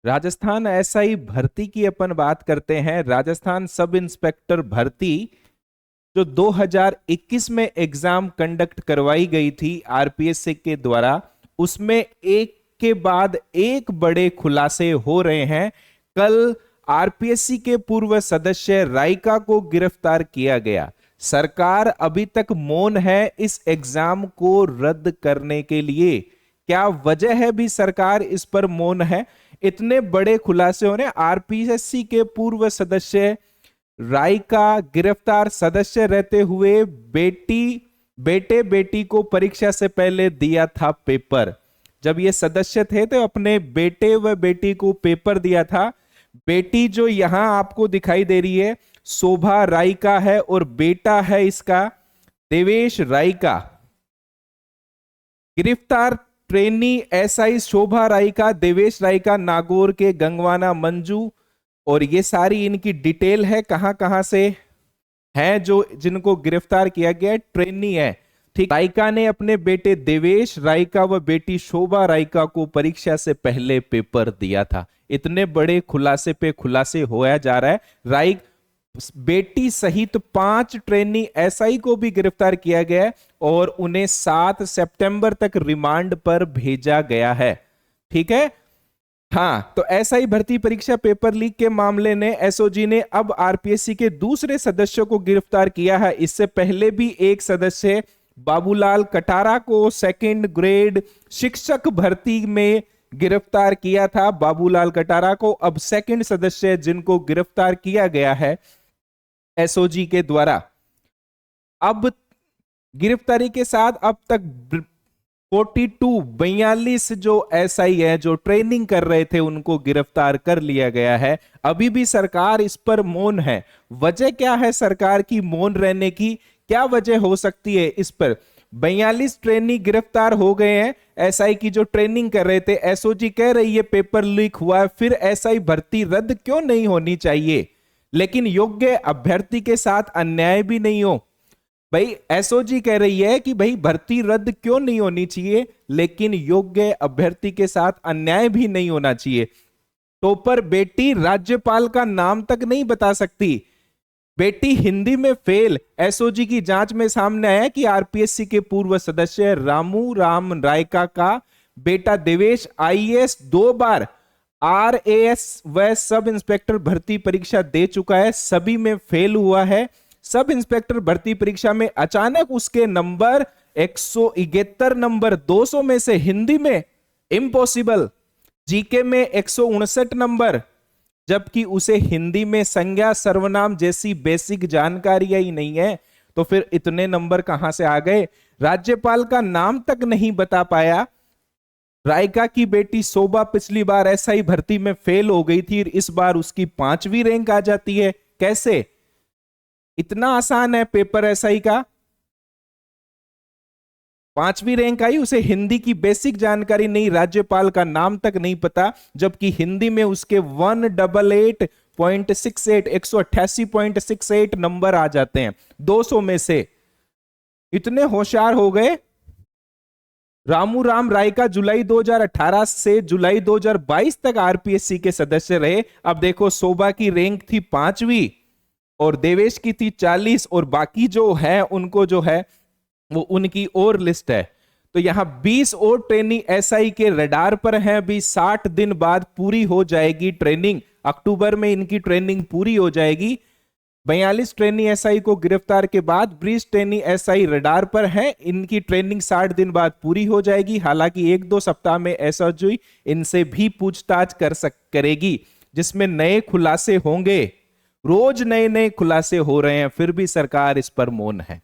Rajasthan SI भर्ती की अपन बात करते हैं। राजस्थान सब इंस्पेक्टर भर्ती जो 2021 में एग्जाम कंडक्ट करवाई गई थी आरपीएससी के द्वारा, उसमें एक के बाद एक बड़े खुलासे हो रहे हैं। कल आरपीएससी के पूर्व सदस्य राइका को गिरफ्तार किया गया। सरकार अभी तक मौन है इस एग्जाम को रद्द करने के लिए। क्या वजह है भी सरकार इस पर मौन है? इतने बड़े खुलासे होने, आरपीएससी के पूर्व सदस्य राइका गिरफ्तार, सदस्य रहते हुए बेटे बेटी को परीक्षा से पहले दिया था पेपर। जब ये सदस्य थे तो अपने बेटे व बेटी को पेपर दिया था। बेटी जो यहां आपको दिखाई दे रही है शोभा राइका है, और बेटा है इसका देवेश राइका। गिरफ्तार ट्रेनी एसआई शोभा राइका, देवेश राइका नागौर के गंगवाना मंजू, और ये सारी इनकी डिटेल है कहां कहां से है जो जिनको गिरफ्तार किया गया। ट्रेनी है, ठीक। राइका ने अपने बेटे देवेश राइका व बेटी शोभा राइका को परीक्षा से पहले पेपर दिया था। इतने बड़े खुलासे पे खुलासे होया जा रहा है। राइक बेटी सहित 5 ट्रेनी एसआई को भी गिरफ्तार किया गया है और उन्हें 7 सितंबर तक रिमांड पर भेजा गया है। ठीक है। हाँ, तो एसआई भर्ती परीक्षा पेपर लीक के मामले ने एसओजी ने अब आरपीएससी के दूसरे सदस्यों को गिरफ्तार किया है। इससे पहले भी एक सदस्य बाबूलाल कटारा को सेकंड ग्रेड शिक्षक भर्ती में गिरफ्तार किया था। बाबूलाल कटारा को अब सेकंड सदस्य जिनको गिरफ्तार किया गया है एसओजी के द्वारा। अब गिरफ्तारी के साथ अब तक 42 जो एसआई है जो ट्रेनिंग कर रहे थे उनको गिरफ्तार कर लिया गया है। अभी भी सरकार इस पर मौन है। वजह क्या है सरकार की मौन रहने की? क्या वजह हो सकती है इस पर? 42 ट्रेनी गिरफ्तार हो गए हैं एसआई की जो ट्रेनिंग कर रहे थे। एसओजी कह रही है पेपर लीक हुआ है, फिर एसआई भर्ती रद्द क्यों नहीं होनी चाहिए? लेकिन योग्य अभ्यर्थी के साथ अन्याय भी नहीं हो। भाई एसओजी कह रही है कि भाई भर्ती रद्द क्यों नहीं होनी चाहिए, लेकिन योग्य अभ्यर्थी के साथ अन्याय भी नहीं होना चाहिए। टॉपर बेटी राज्यपाल का नाम तक नहीं बता सकती। बेटी हिंदी में फेल। एसओजी की जांच में सामने आया कि आरपीएससी के पूर्व सदस्य रामू राम रायका का बेटा देवेश आईएएस 2 बार आरएएस व सब इंस्पेक्टर भर्ती परीक्षा दे चुका है, सभी में फेल हुआ है। सब इंस्पेक्टर भर्ती परीक्षा में अचानक उसके नंबर 171 नंबर 200 में से हिंदी में इम्पॉसिबल, जीके में 159 नंबर, जबकि उसे हिंदी में संज्ञा सर्वनाम जैसी बेसिक जानकारियां ही नहीं है, तो फिर इतने नंबर कहां से आ गए? राज्यपाल का नाम तक नहीं बता पाया। रायका की बेटी शोभा पिछली बार एसआई भर्ती में फेल हो गई थी, इस बार उसकी 5वीं रैंक आ जाती है। कैसे? इतना आसान है पेपर एसआई का। 5वीं रैंक आई, उसे हिंदी की बेसिक जानकारी नहीं, राज्यपाल का नाम तक नहीं पता, जबकि हिंदी में उसके 188.68 188.68 नंबर आ जाते हैं 200 में से। इतने होशियार हो गए। रामू राम रायका जुलाई 2018 से जुलाई 2022 तक आरपीएससी के सदस्य रहे। अब देखो शोभा की रैंक थी 5वीं और देवेश की थी 40, और बाकी जो है उनको जो है वो उनकी और लिस्ट है। तो यहां 20 और ट्रेनिंग एसआई के रडार पर हैं। अभी 60 दिन बाद पूरी हो जाएगी ट्रेनिंग, अक्टूबर में इनकी ट्रेनिंग पूरी हो जाएगी। 42 ट्रेनी एसआई को गिरफ्तार के बाद 20 ट्रेनी एसआई रडार पर हैं। इनकी ट्रेनिंग 60 दिन बाद पूरी हो जाएगी। हालांकि 1-2 सप्ताह में एसओजी इनसे भी पूछताछ करेगी, जिसमें नए खुलासे होंगे। रोज नए नए खुलासे हो रहे हैं, फिर भी सरकार इस पर मौन है।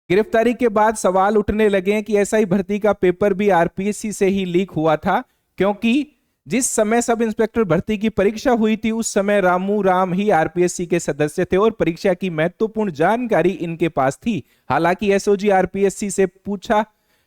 गिरफ्तारी के बाद सवाल उठने लगे हैं कि एसआई भर्ती का पेपर भी आरपीएससी से ही लीक हुआ था, क्योंकि जिस समय सब इंस्पेक्टर भर्ती की परीक्षा हुई थी उस समय रामू राम ही आरपीएससी के सदस्य थे और परीक्षा की महत्वपूर्ण जानकारी इनके पास थी। हालांकि एसओजी आरपीएससी से पूछा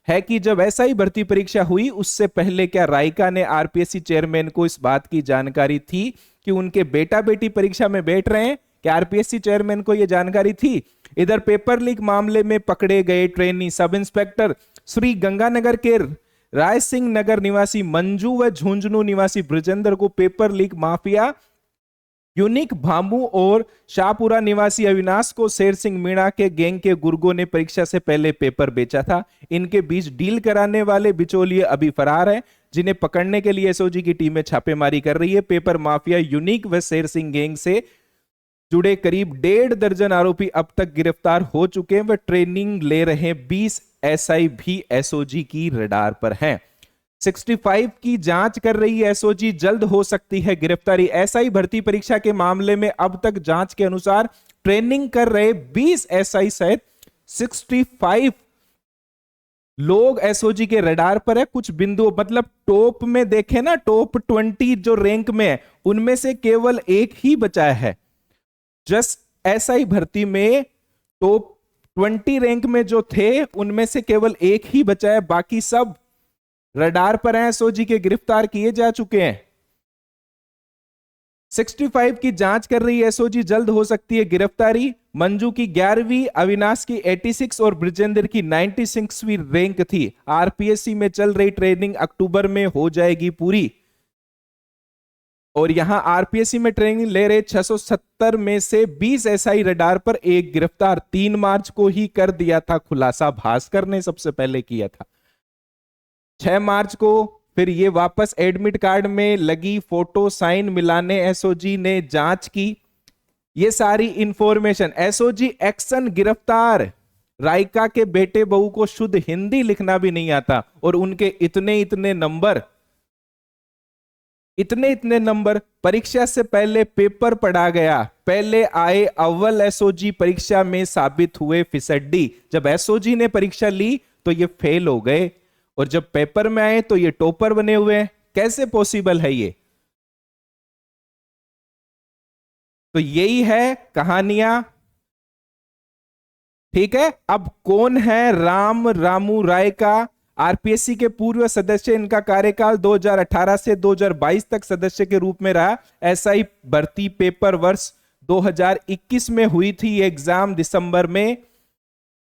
है कि जब एसआई भर्ती परीक्षा हुई उससे पहले क्या राइका ने आरपीएससी चेयरमैन को इस बात की जानकारी थी कि उनके बेटा बेटी परीक्षा में बैठ रहे हैं? क्या आरपीएससी चेयरमैन को यह जानकारी थी? इधर पेपर लीक मामले में पकड़े गए trainee sub inspector Shri Ganganagar के राय सिंह नगर निवासी मंजू व झुंझुनू निवासी ब्रजेंद्र को paper leak mafia unique Bhamu और शाहपुरा निवासी अविनाश को शेर सिंह मीणा के गैंग के गुर्गों ने परीक्षा से पहले पेपर बेचा था। इनके बीच डील कराने वाले बिचौलिए अभी फरार हैं, जिन्हें पकड़ने के लिए एसओजी की टीमें छापेमारी कर रही है। पेपर माफिया यूनिक व शेर सिंह गैंग से जुड़े करीब 1.5 दर्जन आरोपी अब तक गिरफ्तार हो चुके हैं व ट्रेनिंग ले रहे 20 एसआई भी एसओजी की रडार पर हैं। 65 की जांच कर रही एसओजी, जल्द हो सकती है गिरफ्तारी। एसआई भर्ती परीक्षा के मामले में अब तक जांच के अनुसार ट्रेनिंग कर रहे 20 एसआई सहित 65 लोग एसओजी के रडार पर है। कुछ बिंदु मतलब टॉप में देखें ना, टॉप 20 जो रैंक में है उनमें से केवल एक ही बचा है। जस्ट एसआई भर्ती में टॉप 20 रैंक में जो थे उनमें से केवल एक ही बचा है, बाकी सब रडार पर हैं, एसओजी के गिरफ्तार किए जा चुके हैं। 65 की जांच कर रही एसओजी, जल्द हो सकती है गिरफ्तारी। मंजू की 11वीं, अविनाश की 86 और ब्रजेंद्र की 96वीं रैंक थी। आरपीएससी में चल रही ट्रेनिंग अक्टूबर में हो जाएगी पूरी। और यहां आरपीएससी में ट्रेनिंग ले रहे 670 में से 20 एसआई रडार पर, एक गिरफ्तार 3 मार्च को ही कर दिया था खुलासा, भास्कर ने सबसे पहले किया था। 6 मार्च को फिर ये वापस एडमिट कार्ड में लगी फोटो साइन मिलाने एसओजी ने जांच की। ये सारी इंफॉर्मेशन एसओजी एक्शन गिरफ्तार। रायका के बेटे बहू को शुद्ध हिंदी लिखना भी नहीं आता और उनके इतने इतने नंबर परीक्षा से पहले पेपर पढ़ा गया। पहले आए अव्वल एसओजी परीक्षा में साबित हुए फिसड्डी। जब एसओजी ने परीक्षा ली तो ये फेल हो गए और जब पेपर में आए तो ये टॉपर बने हुए हैं। कैसे पॉसिबल है ये? तो यही है कहानियां, ठीक है। अब कौन है रामू रायका? आरपीएससी के पूर्व सदस्य। इनका कार्यकाल 2018 से 2022 तक सदस्य के रूप में रहा। एसआई भर्ती पेपर वर्ष 2021 में हुई थी एग्जाम, दिसंबर में।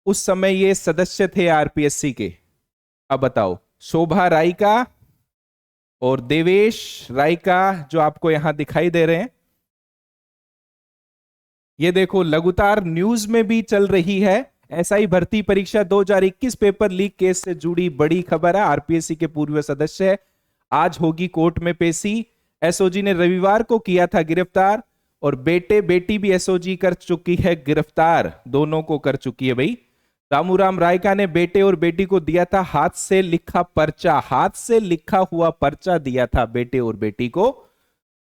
उस समय ये सदस्य थे आरपीएससी के। अब बताओ, शोभा रायका और देवेश रायका जो आपको यहां दिखाई दे रहे हैं, ये देखो लगातार न्यूज में भी चल रही है। एसआई भर्ती परीक्षा 2021 पेपर लीक केस से जुड़ी बड़ी खबर है। आरपीएससी के पूर्व सदस्य है, आज होगी कोर्ट में पेशी। एसओजी ने रविवार को किया था गिरफ्तार और बेटे बेटी भी एसओजी कर चुकी है गिरफ्तार, दोनों को कर चुकी है भाई। रामूराम रायका ने बेटे और बेटी को दिया था हाथ से लिखा पर्चा, हाथ से लिखा हुआ पर्चा दिया था बेटे और बेटी को।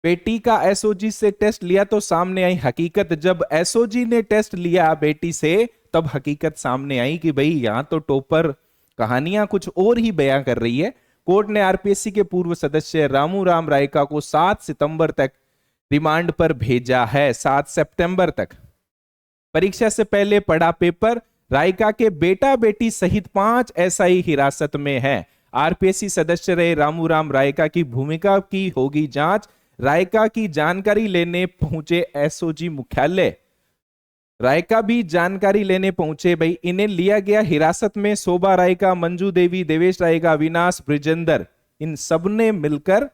बेटी का एसओजी से टेस्ट लिया तो सामने आई हकीकत। जब एसओजी ने टेस्ट लिया बेटी से तब हकीकत सामने आई कि भाई यहां तो टॉपर कहानियां कुछ और ही बयां कर रही है। कोर्ट ने आरपीएससी के पूर्व सदस्य रामूराम रायका को 7 सितंबर तक रिमांड पर भेजा है। 7 सितंबर तक परीक्षा से पहले पढ़ा पेपर। रायका के बेटा बेटी सहित 5 एसआई हिरासत में हैं। आरपीएससी सदस्य रहे रामूराम रायका की भूमिका की होगी जांच। रायका की जानकारी लेने पहुंचे एसओजी मुख्यालय। रायका भी जानकारी लेने पहुंचे भाई। इन्हें लिया गया हिरासत में। शोभा रायका, मंजू देवी, देवेश रायका, अविनाश, ब्रजेंद्र, इन सब ने मिलकर,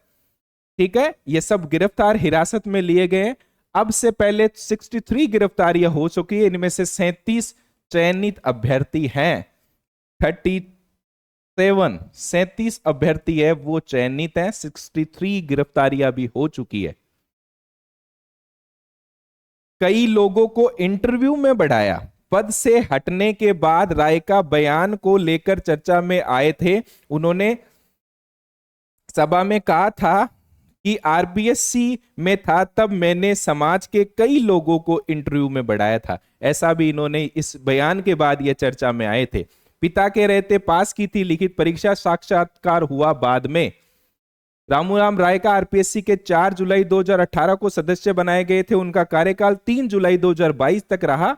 ठीक है, ये सब गिरफ्तार हिरासत में लिए गए। अब से पहले 63 गिरफ्तारियां हो चुकी है। इनमें से 37 चयनित अभ्यर्थी हैं। 37 अभ्यर्थी है वो चयनित है। 63 गिरफ्तारियां भी हो चुकी है। कई लोगों को इंटरव्यू में बढ़ाया। पद से हटने के बाद रायका बयान को लेकर चर्चा में आए थे। उन्होंने सभा में कहा था कि आरपीएससी में था तब मैंने समाज के कई लोगों को इंटरव्यू में बढ़ाया था। ऐसा भी इन्होंने इस बयान के बाद ये चर्चा में आए थे। पिता के रहते पास की थी लिखित परीक्षा, साक्षात्कार हुआ बाद में। रामूराम रायका आरपीएससी के 4 जुलाई 2018 को सदस्य बनाए गए थे। उनका कार्यकाल 3 जुलाई 2022 तक रहा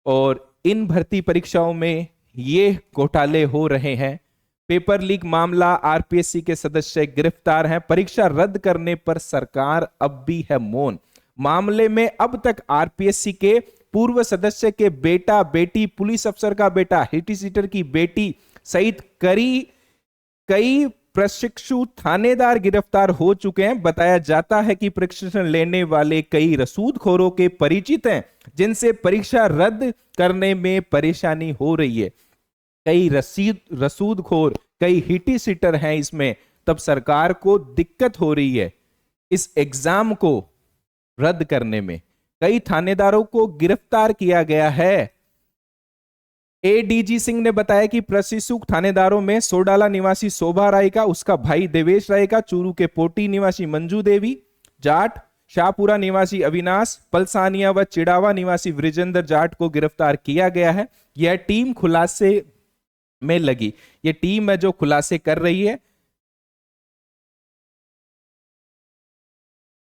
और इन भर्ती परीक्षाओं में ये घोटाले हो रहे हैं। पेपर लीक मामला, आरपीएससी के सदस्य गिरफ्तार हैं। परीक्षा रद्द करने पर सरकार अब भी है मौन। मामले में अब तक आरपीएससी के पूर्व सदस्य के बेटा बेटी, पुलिस अफसर का बेटा, हिटी सीटर की बेटी सहित कई कई प्रशिक्षु थानेदार गिरफ्तार हो चुके हैं। बताया जाता है कि प्रशिक्षण लेने वाले कई रसूदखोरों के परिचित हैं, जिनसे परीक्षा रद्द करने में परेशानी हो रही है। कई रसूदखोर, कई हिटी सीटर हैं इसमें, तब सरकार को दिक्कत हो रही है इस एग्जाम को रद्द करने में। कई थानेदारों को गिरफ्तार किया गया है। एडीजी सिंह ने बताया कि प्रशिक्षु थानेदारों में सोडाला निवासी शोभा राय का, उसका भाई देवेश राय का, चूरू के पोटी निवासी मंजू देवी जाट, शाहपुरा निवासी अविनाश, पलसानिया व चिड़ावा निवासी वृजेंद्र जाट को गिरफ्तार किया गया है। यह टीम खुलासे में लगी, यह टीम है जो खुलासे कर रही है।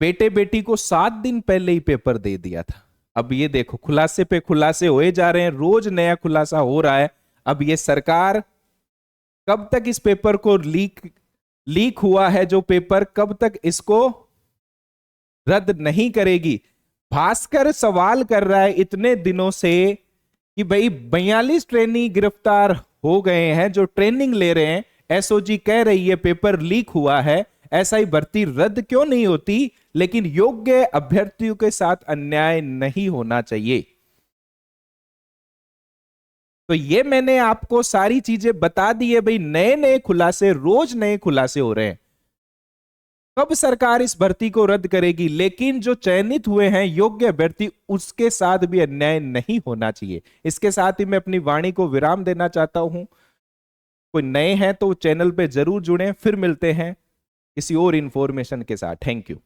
बेटे बेटी को 7 दिन पहले ही पेपर दे दिया था। अब ये देखो, खुलासे पे खुलासे होए जा रहे हैं, रोज नया खुलासा हो रहा है। अब ये सरकार कब तक इस पेपर को लीक हुआ है जो पेपर, कब तक इसको रद्द नहीं करेगी? भास्कर सवाल कर रहा है इतने दिनों से कि भाई 42 ट्रेनी गिरफ्तार हो गए हैं जो ट्रेनिंग ले रहे हैं। एसओजी कह रही है पेपर लीक हुआ है, ऐसा ही भर्ती रद्द क्यों नहीं होती? लेकिन योग्य अभ्यर्थियों के साथ अन्याय नहीं होना चाहिए। तो ये मैंने आपको सारी चीजें बता दी है भाई। नए नए खुलासे, रोज नए खुलासे हो रहे हैं। कब सरकार इस भर्ती को रद्द करेगी? लेकिन जो चयनित हुए हैं योग्य अभ्यर्थी, उसके साथ भी अन्याय नहीं होना चाहिए। इसके साथ ही मैं अपनी वाणी को विराम देना चाहता हूं। कोई नए हैं तो चैनल पे जरूर जुड़ें। फिर मिलते हैं किसी और इंफॉर्मेशन के साथ। Thank you.